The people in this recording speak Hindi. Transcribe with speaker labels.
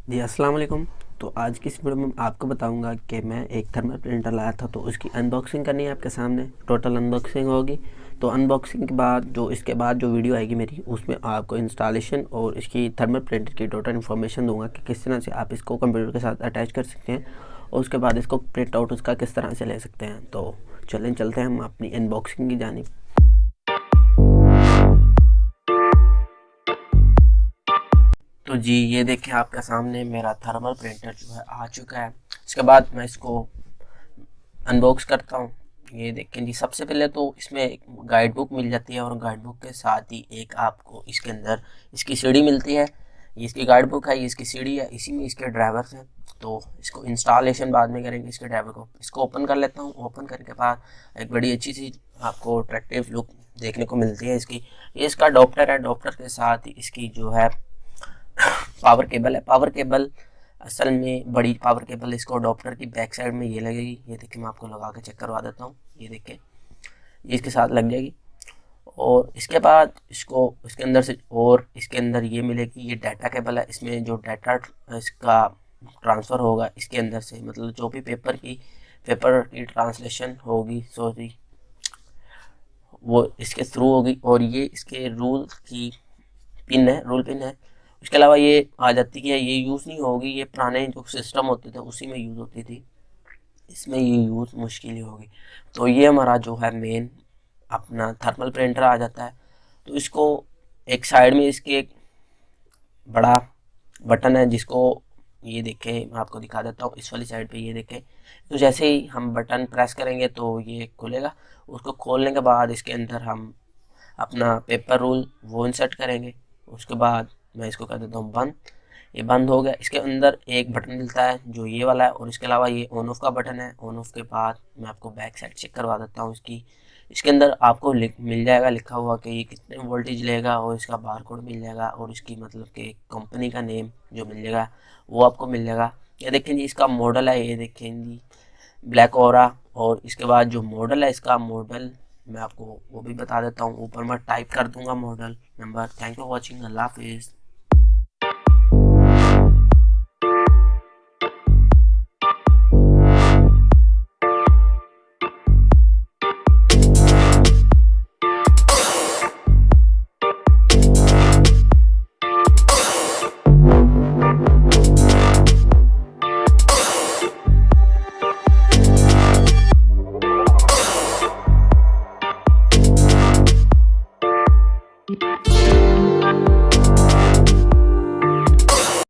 Speaker 1: जी अस्सलाम वालेकुम। तो आज की इस वीडियो में आपको बताऊंगा कि मैं एक थर्मल प्रिंटर लाया था, तो उसकी अनबॉक्सिंग करनी है आपके सामने। टोटल अनबॉक्सिंग होगी। तो अनबॉक्सिंग के बाद इसके बाद जो वीडियो आएगी मेरी, उसमें आपको इंस्टॉलेशन और इसकी थर्मल प्रिंटर की टोटल इन्फॉर्मेशन दूंगा कि किस तरह से आप इसको कंप्यूटर के साथ अटैच कर सकते हैं और उसके बाद इसको प्रिंट आउट उसका किस तरह से ले सकते हैं। तो चलते हैं हम अपनी अनबॉक्सिंग की जानिब। तो जी ये देखिए आपके सामने मेरा थर्मल प्रिंटर जो है आ चुका है। इसके बाद मैं इसको अनबॉक्स करता हूँ। ये देखें जी, सबसे पहले तो इसमें एक गाइड बुक मिल जाती है और गाइड बुक के साथ ही एक आपको इसके अंदर इसकी सीडी मिलती है। ये इसकी गाइड बुक है, ये इसकी सीडी है, इसी में इसके ड्राइवर्स हैं। तो इसको इंस्टॉलेशन बाद में करेंगे इसके ड्राइवर को। इसको ओपन कर लेता हूँ। ओपन करने के बाद एक बड़ी अच्छी सी आपको अट्रैक्टिव लुक देखने को मिलती है इसकी। ये इसका अडोप्टर है। अडोप्टर के साथ ही इसकी जो है पावर केबल है। पावर केबल असल में बड़ी पावर केबल इसको अडोप्टर की बैक साइड में ये लगेगी। ये देखिए मैं आपको लगा के चेक करवा देता हूँ। ये देखिए ये इसके साथ लग जाएगी। और इसके बाद इसको इसके अंदर से और इसके अंदर ये मिलेगी, ये डाटा केबल है। इसमें जो डाटा इसका ट्रांसफ़र होगा इसके अंदर से, मतलब जो भी पेपर की ट्रांसलेशन होगी, सॉरी, वो इसके थ्रू होगी। और ये इसके रूल की पिन है, रूल पिन है। इसके अलावा ये आ जाती है, ये यूज़ नहीं होगी। ये पुराने जो सिस्टम होते थे उसी में यूज़ होती थी, इसमें ये यूज़ मुश्किल ही होगी। तो ये हमारा जो है मेन अपना थर्मल प्रिंटर आ जाता है। तो इसको एक साइड में इसके एक बड़ा बटन है, जिसको ये देखें मैं आपको दिखा देता हूँ। इस वाली साइड पे ये देखें, तो जैसे ही हम बटन प्रेस करेंगे तो ये खुलेगा। उसको खोलने के बाद इसके अंदर हम अपना पेपर रूल वो इंसर्ट करेंगे। उसके बाद मैं इसको कर देता हूँ बंद। ये बंद हो गया। इसके अंदर एक बटन मिलता है जो ये वाला है, और इसके अलावा ये ऑन ऑफ का बटन है। ऑन ऑफ के बाद मैं आपको बैक साइड चेक करवा देता हूँ इसकी। इसके अंदर आपको मिल जाएगा लिखा हुआ कि ये कितने वोल्टेज लेगा, और इसका बारकोड मिल जाएगा, और इसकी मतलब कि कंपनी का नेम जो मिल जाएगा वो आपको मिल जाएगा। ये देखें जी, इसका मॉडल है, ये देखें जी, ब्लैक ओरा। और इसके बाद जो मॉडल है, इसका मॉडल मैं आपको वो भी बता देता हूँ। ऊपर मैं टाइप कर दूंगा model number. Thank you for watching. Allah हाफिज़।